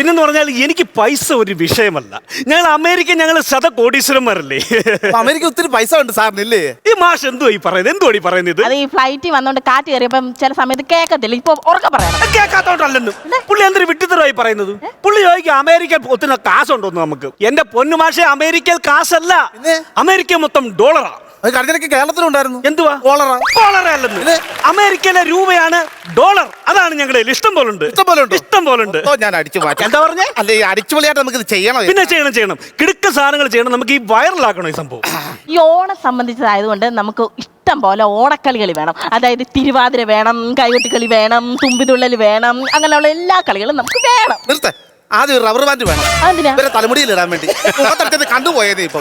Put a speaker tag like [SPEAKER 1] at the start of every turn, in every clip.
[SPEAKER 1] പിന്നെന്ന് പറഞ്ഞാൽ എനിക്ക് പൈസ ഒരു വിഷയമല്ല. ഞങ്ങൾ ശതകോടീശ്വരന്മാരല്ലേ.
[SPEAKER 2] അമേരിക്ക ഒത്തിരി പൈസ ഉണ്ട് സാറിനില്ലേ?
[SPEAKER 1] ഈ മാഷ് എന്തുവാ ഈ പറയുന്നത്?
[SPEAKER 3] അത് ഈ ഫ്ലൈറ്റിൽ വന്നോണ്ട് കാറ്റ് കയറിയപ്പം ചില സമയത്ത് കേൾക്കത്തില്ല. ഇപ്പൊ ഉറക്കെ പറയണം.
[SPEAKER 1] കേൾക്കാത്തോണ്ടല്ലെന്ന് പുള്ളി എന്തൊരു വിട്ടിത്തരമായി പറയുന്നത്. പുള്ളി ചോദിക്കും അമേരിക്ക ഒത്തിരി കാശുണ്ടോന്ന്. നമുക്ക് എന്റെ പൊന്നു മാഷെ, അമേരിക്കയിൽ കാശല്ല, അമേരിക്ക മൊത്തം ഡോളറാ.
[SPEAKER 2] കഴിഞ്ഞിടയ്ക്ക് കേരളത്തിലുണ്ടായിരുന്നു.
[SPEAKER 1] എന്തുവാ? കോളറല്ലെന്ന്. അമേരിക്കയിലെ രൂപയാണ് ഡോളർ. അതാണ് ഞങ്ങളുടെ ഇഷ്ടം പോലെ ഉണ്ട്.
[SPEAKER 2] ഞാൻ അടിച്ചു മാറ്റാം.
[SPEAKER 1] എന്താ പറഞ്ഞേ?
[SPEAKER 2] അല്ലെ അടിച്ചു പൊളിയായിട്ട് നമുക്ക് ഇത് ചെയ്യണം.
[SPEAKER 1] പിന്നെ ചെയ്യണം കിടുക്ക സാധനങ്ങൾ ചെയ്യണം. നമുക്ക് ഈ വൈറലാക്കണം ഈ സംഭവം.
[SPEAKER 3] ഈ ഓണം സംബന്ധിച്ചതായതുകൊണ്ട് നമുക്ക് ഇഷ്ടം പോലെ ഓണക്കളികൾ വേണം. അതായത് തിരുവാതിര വേണം, കൈകൊട്ടിക്കളി വേണം, തുമ്പിതുള്ളൽ വേണം, അങ്ങനെയുള്ള എല്ലാ കളികളും നമുക്ക് വേണം.
[SPEAKER 2] നിർത്ത. ആദ്യം റബ്ബർ ബാൻഡ് വേണം. ഇവരെ തലമുടിയിൽ ഇടാൻ വേണ്ടി. കണ്ടുപോയത് ഇപ്പൊ.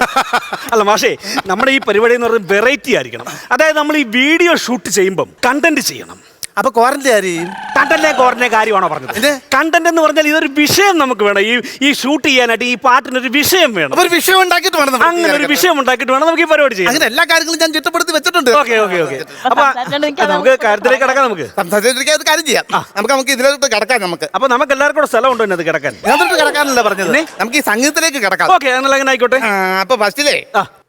[SPEAKER 1] അല്ല മാഷേ, നമ്മുടെ ഈ പരിപാടി എന്ന് പറയുന്നത് വെറൈറ്റി ആയിരിക്കണം. അതായത് നമ്മൾ ഈ വീഡിയോ ഷൂട്ട് ചെയ്യുമ്പം കണ്ടന്റ് ചെയ്യണം.
[SPEAKER 2] അപ്പൊ
[SPEAKER 1] ക്വാറന്റൈൻ കാര്യമാണോ പറഞ്ഞത്? കണ്ടന്റ് എന്ന് പറഞ്ഞാൽ ഇതൊരു വിഷയം നമുക്ക് വേണം. ഈ ഷൂട്ട് ചെയ്യാനായിട്ട് ഈ പാട്ടിനൊരു വിഷയം വേണം.
[SPEAKER 2] ഒരു വിഷയം ഉണ്ടാക്കിയിട്ട് വേണം.
[SPEAKER 1] അങ്ങനെ ഒരു വിഷയം ഉണ്ടാക്കിയിട്ട് വേണം നമുക്ക് ഈ പരിപാടി ചെയ്യാൻ.
[SPEAKER 2] അങ്ങനെ എല്ലാ കാര്യങ്ങളും ഞാൻ ചിട്ടപ്പെടുത്തി വെച്ചിട്ടുണ്ട്.
[SPEAKER 1] ഓക്കെ. അപ്പൊ നമുക്ക് കാര്യത്തിലേക്ക് കിടക്കാം.
[SPEAKER 2] കാര്യം ചെയ്യാം. നമുക്ക് ഇതിലോട്ട് കിടക്കാം. അപ്പൊ
[SPEAKER 1] നമുക്ക് എല്ലാവർക്കും കൂടെ സ്ഥലം ഉണ്ടോ ഇതിനകത്ത് കിടക്കാൻ?
[SPEAKER 2] കിടക്കാനല്ല പറഞ്ഞത്. നമുക്ക് ഈ സംഗീതത്തിലേക്ക് കിടക്കാം.
[SPEAKER 1] ഓക്കെ, അങ്ങനെ ആയിക്കോട്ടെ.
[SPEAKER 2] അപ്പൊ ഫസ്റ്റിലേ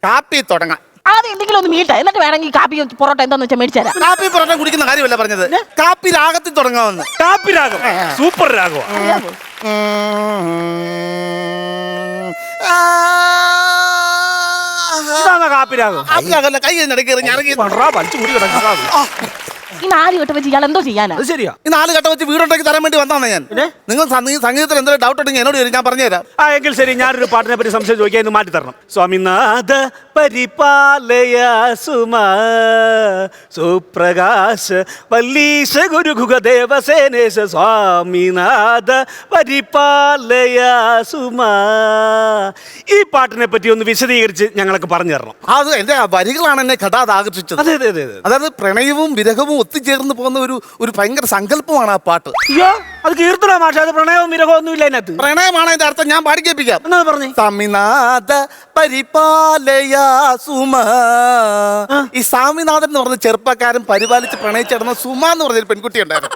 [SPEAKER 2] കാപ്പി തുടങ്ങാം.
[SPEAKER 3] ആദ്യം എന്തെങ്കിലും ഒന്ന് മീട്ട, എന്നിട്ട് വേണമെങ്കിൽ കാപ്പി പൊറോട്ട എന്താന്ന് വെച്ചാൽ മേടിച്ചാൽ.
[SPEAKER 2] കാപ്പി പൊറോട്ട കുടിക്കുന്ന കാര്യമല്ല പറഞ്ഞത്. കാപ്പി രാഗത്തിൽ തുടങ്ങാമെന്ന്.
[SPEAKER 1] കാപ്പി രാഗം സൂപ്പർ രാഗം. കാപ്പി രാഗം
[SPEAKER 2] കൈ ഇടയ്ക്ക് ഞാൻ
[SPEAKER 1] വലിച്ചു കൂടി കിടക്കാം.
[SPEAKER 3] ഈ 4 ഘട്ടം വെച്ച് ഇയാൾ എന്തോ ചെയ്യാനാ?
[SPEAKER 1] ശരിയാ.
[SPEAKER 2] ഈ 4 ഘട്ടം വെച്ച് വീടുണ്ടാക്കി തരാൻ വേണ്ടി വന്നാണ് ഞാൻ. നിങ്ങൾ സംഗീതത്തിൽ എന്തെങ്കിലും ഡൗട്ട് ഉണ്ടെങ്കിൽ എന്നോട് ഞാൻ പറഞ്ഞുതരാം.
[SPEAKER 1] എങ്കിൽ ശരി, ഞാനൊരു പാട്ടിനെ പറ്റി സംശയം ചോദിക്കാൻ ഇത് മാറ്റി തരണം. സ്വാമിനാഥ പരിപാലയ സുമാ സുപ്രകാശ വല്ലീശ ഗുരുഗുഗ ദേവസേനേശ സ്വാമിനാഥ പരിപാലയ സുമാ. ഈ പാട്ടിനെ പറ്റി ഒന്ന് വിശദീകരിച്ച് ഞങ്ങൾക്ക് പറഞ്ഞു തരണം.
[SPEAKER 2] അത് എന്റെ വരികളാണ് എന്നെ കഥാത് ആകർഷിച്ചത്. അതായത് പ്രണയവും വിരഹവും ഒത്തുചേർന്ന് പോകുന്ന ഒരു ഭയങ്കര സങ്കല്പമാണ് ആ പാട്ട്.
[SPEAKER 1] അത് കീർത്തന ഭാഷ. അത് പ്രണയവും വിരഹവും ഒന്നും ഇല്ല അതിനകത്ത്.
[SPEAKER 2] പ്രണയമാണ് അതിന്റെ അർത്ഥം. ഞാൻ പാടി കേൾപ്പിക്കാം.
[SPEAKER 1] എന്നാ പറഞ്ഞു?
[SPEAKER 2] സ്വാമിനാഥ പരിപാലയ സുമ. ഈ സ്വാമിനാഥൻ എന്ന് പറഞ്ഞ ചെറുപ്പക്കാരൻ പരിപാലിച്ച് പ്രണയിച്ചിടുന്ന സുമ എന്ന് പറഞ്ഞൊരു പെൺകുട്ടി ഉണ്ടായിരുന്നു.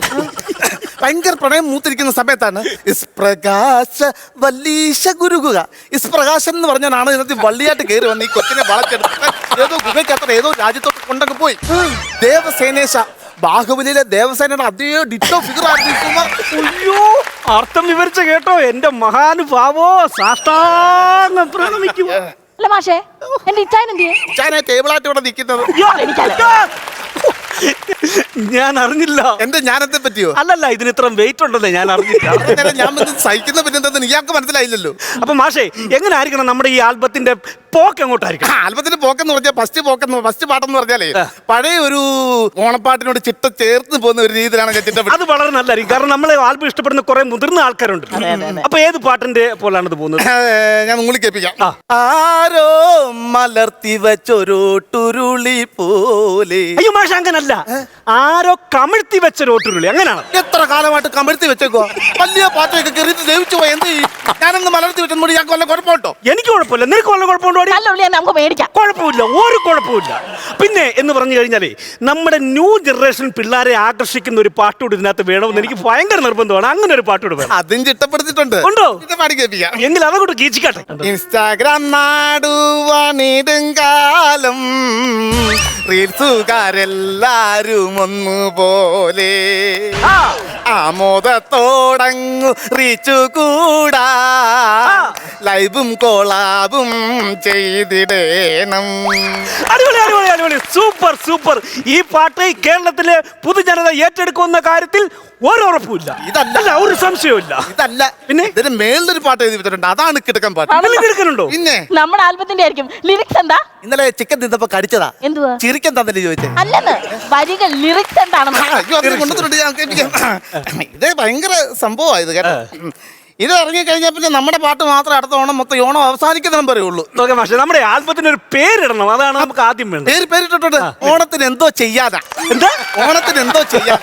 [SPEAKER 2] ഭയങ്കര പ്രണയം മൂത്തിരിക്കുന്ന സമയത്താണ് ഇസ്പ്രകാശ വല്ലീശ ഗുരുകുക. ഇസ്പ്രകാശൻ എന്ന് പറഞ്ഞാണ് ഇതിനകത്ത് വള്ളിയായിട്ട് കയറി വന്ന് ഈ കൊച്ചിനെ വളച്ചെടുത്ത് ഏതോ ഗുഹയ്ക്കത്ര ഏതോ രാജ്യത്തോട്ട് കൊണ്ടൊക്കെ പോയി. ദേവസേനേശ, ബാഹുബലിയിലെ ദേവസേനയുടെ അതേ ഡിറ്റോ ഫിഗർ ആയിരുന്നു.
[SPEAKER 1] അയ്യോ, അർത്ഥം വിവരിച്ച കേട്ടോ എന്റെ മഹാനുഭാവോ. സാഷ്ടാംഗം പ്രണമിക്കും.
[SPEAKER 3] അല്ല മാഷേ, എന്റെ ഇച്ചായൻ
[SPEAKER 2] ടേബിളായിട്ട് ഇവിടെ നിൽക്കുന്നത്
[SPEAKER 1] ഞാൻ അറിഞ്ഞില്ല.
[SPEAKER 2] ഞാനെന്തെ പറ്റിയോ?
[SPEAKER 1] അല്ലല്ല, ഇതിന് ഇത്ര വെയിറ്റ് ഉണ്ടെന്നേ ഞാൻ അറിഞ്ഞില്ല.
[SPEAKER 2] ഞാൻ സഹിക്കുന്ന പിന്നെ ഇയാൾക്ക് മനസ്സിലായില്ലല്ലോ.
[SPEAKER 1] അപ്പൊ മാഷേ, എങ്ങനെ ആയിരിക്കണം നമ്മുടെ ഈ ആൽബത്തിന്റെ പോക്ക്? എങ്ങോട്ടായിരിക്കും
[SPEAKER 2] ആൽബത്തിന്റെ പോക്കെന്ന് പറഞ്ഞാൽ ഫസ്റ്റ് പാട്ടെന്ന് പറഞ്ഞാലേ പഴയ ഒരു ഓണപ്പാട്ടിനോട് ചിട്ട ചേർത്ത് പോകുന്ന ഒരു രീതിയിലാണ് ഞാൻ ചിട്ടപ്പെട്ടത്.
[SPEAKER 1] അത് വളരെ നല്ലതായിരിക്കും. കാരണം നമ്മളെ ആൽബം ഇഷ്ടപ്പെടുന്ന കുറെ മുതിർന്ന ആൾക്കാരുണ്ട്. അപ്പൊ ഏത് പാട്ടിന്റെ പോലാണ് ഇത് പോകുന്നത്?
[SPEAKER 2] ഞാൻ നിങ്ങൾ കേൾപ്പിക്കാം. ആരോ മലർത്തി വെച്ചൊരോട്ടുരുളി പോലെ.
[SPEAKER 1] അയ്യോ മാഷ, അങ്ങനല്ല. ആരോ കമിഴ്ത്തി വെച്ചൊരോട്ടുരുളി, അങ്ങനെയാണ്.
[SPEAKER 2] എത്ര കാലമായിട്ട് കമിഴ്ത്തി വെച്ചേക്കോ? വലിയ പാട്ടൊക്കെ കയറി ദേവിച്ചു പോയി. എന്ത് ഞാനൊന്ന് മലർത്തി വെച്ചോണ്ട് ഞാൻ കൊല്ലം കുഴപ്പമുണ്ടോ?
[SPEAKER 1] എനിക്ക് കുഴപ്പമില്ല, നിനക്ക് കൊല്ലം കുഴപ്പമുണ്ടോ?
[SPEAKER 3] നമുക്ക് മേടിക്കാം.
[SPEAKER 1] കുഴപ്പമില്ല, ഒരു കുഴപ്പമില്ല. പിന്നെ എന്ന് പറഞ്ഞു കഴിഞ്ഞാലേ നമ്മുടെ ന്യൂ ജനറേഷൻ പിള്ളേരെ ആകർഷിക്കുന്ന ഒരു പാട്ടുകൂടി ഇതിനകത്ത് വേണമെന്ന് എനിക്ക് ഭയങ്കര നിർബന്ധമാണ്. അങ്ങനെ ഒരു പാട്ടുകൂടി വേണം.
[SPEAKER 2] അതും ചിട്ടപ്പെടുത്തിട്ടുണ്ടോ?
[SPEAKER 1] ഉണ്ടോ?
[SPEAKER 2] പാടി കേൾപ്പിക്കാം.
[SPEAKER 1] എങ്കിൽ അതങ്ങോട്ട് കീച്ചിക്കാട്ടെ.
[SPEAKER 2] ഇൻസ്റ്റാഗ്രാം നാടുവാണിടും കാലം റീൽസുകാരെല്ലാരും ഒന്നുപോലെ ആമോദത്തോടങ്ങു റീച്ചു കൂടാ ലൈവും കോളാബും ചെയ്തിടേണം.
[SPEAKER 1] അടിപൊളി അടിപൊളി അടിപൊളി, സൂപ്പർ സൂപ്പർ. ഈ പാട്ട് കേരളത്തിലെ പൊതുജനത ഏറ്റെടുക്കുന്ന കാര്യത്തിൽ ഒരുറപ്പുമില്ല.
[SPEAKER 2] ഇതല്ല,
[SPEAKER 1] ഒരു സംശയമില്ല.
[SPEAKER 2] ഇതല്ല, പിന്നെ ഇതിന് മേളിലൊരു പാട്ട് എഴുതി വെച്ചിട്ടുണ്ട്. അതാണ് കിടക്കാൻ പാട്ട്.
[SPEAKER 1] കിടക്കനുണ്ടോ?
[SPEAKER 2] പിന്നെ
[SPEAKER 3] നമ്മുടെ ആൽബത്തിന്റെ ആയിരിക്കും. ലിറിക്സ് എന്താ?
[SPEAKER 2] ഇന്നലെ ചിക്കൻ തിന്നപ്പോ കടിച്ചതാ.
[SPEAKER 3] എന്തുവാ?
[SPEAKER 2] ചിരിക്കൻ തന്നെ ചോദിച്ചേ.
[SPEAKER 3] അല്ലെന്ന്, വരികൾ ലിറിക്സ് എന്താണെന്ന്.
[SPEAKER 2] ഇത് ഭയങ്കര സംഭവമാണ് ഇത് കേട്ടോ. ഇത് ഇറങ്ങിക്കഴിഞ്ഞാൽ പിന്നെ നമ്മുടെ പാട്ട് മാത്രം അടുത്ത ഓണം മൊത്തം ഓണം അവസാനിക്കുന്നതും പറയുള്ളൂ.
[SPEAKER 1] പക്ഷെ നമ്മുടെ ആൽബത്തിന് ഒരു പേരിടണം, അതാണ് നമുക്ക് ആദ്യം വേണം.
[SPEAKER 2] പേരിട്ടിട്ടുണ്ട്. ഓണത്തിന് എന്തോ ചെയ്യാതാ.
[SPEAKER 1] എന്താ
[SPEAKER 2] ഓണത്തിന് എന്തോ
[SPEAKER 1] ചെയ്യാൻ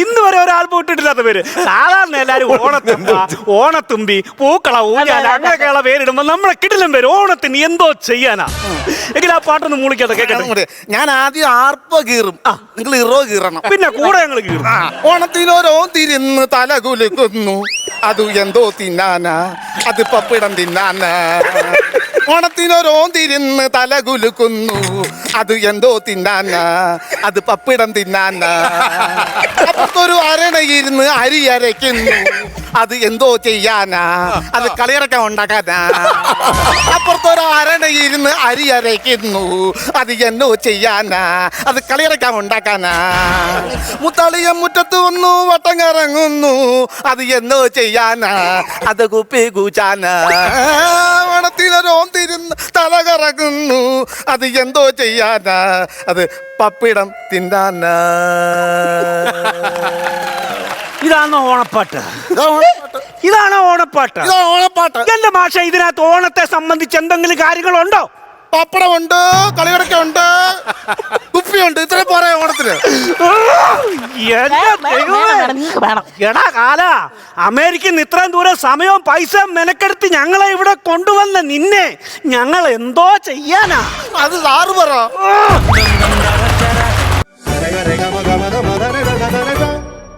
[SPEAKER 1] ഇന്ന് വരെ ഒരു ആൽബം ഇട്ടിട്ടില്ലാത്ത പേര്. സാധാരണ എല്ലാരും ഓണത്തുമ്പി, പൂക്കള, ഊഞ്ഞാല അങ്ങനെയൊക്കെയുള്ള പേരിടുമ്പോ നമ്മളെ കിടിലം പേര് ഓണത്തിന് എന്തോ ചെയ്യാനാ. എങ്കിൽ ആ പാട്ടൊന്ന് മൂളിക്കാതെ കേൾക്കട്ടെ.
[SPEAKER 2] ഞാൻ ആദ്യം ആർപ്പ കീറും, നിങ്ങൾ ഇറോ കീറണം.
[SPEAKER 1] പിന്നെ കൂടെ ഞങ്ങൾ കീറും.
[SPEAKER 2] ഓണത്തിനോരോ തിരിന്ന് തല കുലുക്കുന്നു അത് എന്തോ തിന്നാനാ, അത് പപ്പിടം തിന്നാനാ. ഓണത്തിനൊരോന്തിരുന്ന് തലകുലുക്കുന്നു, അത് എന്തോ തിന്നാനാ, അത് പപ്പിടം തിന്നാനാ. അപ്പുറത്തൊരു അരണയിരുന്ന് അരി അരയ്ക്കുന്നു, അത് എന്തോ ചെയ്യാനാ, അത് കളിയിറക്കാൻ ഉണ്ടാക്കാനാ. അപ്പുറത്തൊരു അരണയിരുന്ന് അരി അരയ്ക്കുന്നു, അത് എന്നോ ചെയ്യാനാ, അത് കളിയിറക്കാൻ ഉണ്ടാക്കാനാ. മുത്തളിയം മുറ്റത്ത് വന്നു വട്ടം കറങ്ങുന്നു, അത് എന്നോ ചെയ്യാനാ, അത് കുപ്പി കൂച്ചാനാ. ഓണത്തിനൊരോന്തിരുന്ന് തല കറങ്ങുന്നു, അത് എന്തോ ചെയ്യാനാ, അത് പപ്പിടം തിന്നാനാ.
[SPEAKER 1] ഇതാണോ ഓണപ്പാട്ട്?
[SPEAKER 2] ഇതാ ഓണപ്പാട്ട്.
[SPEAKER 1] ഇതാണോ ഓണപ്പാട്ട്?
[SPEAKER 2] ഇതാ ഓണപ്പാട്ട്.
[SPEAKER 1] എന്റെ മാഷ, ഇതിനകത്ത് ഓണത്തെ സംബന്ധിച്ച് എന്തെങ്കിലും കാര്യങ്ങളുണ്ടോ?
[SPEAKER 2] പപ്പടമുണ്ട്, കളിയടക്കുണ്ട്, കുപ്പിയുണ്ട്, ഇത്ര പോരാ ഓണത്തിന്.
[SPEAKER 1] എന്റെ ദൈവമേ.
[SPEAKER 3] നിങ്ങൾക്ക് വേണം.
[SPEAKER 1] എടാ കാല, അമേരിക്കയിൽ നിന്ന് ഇത്രയും ദൂരം സമയവും പൈസ മെനക്കെടുത്ത് ഞങ്ങളെ ഇവിടെ കൊണ്ടുവന്ന നിന്നെ ഞങ്ങൾ എന്തോ ചെയ്യാനാ?
[SPEAKER 2] അത് സാറ് പറ.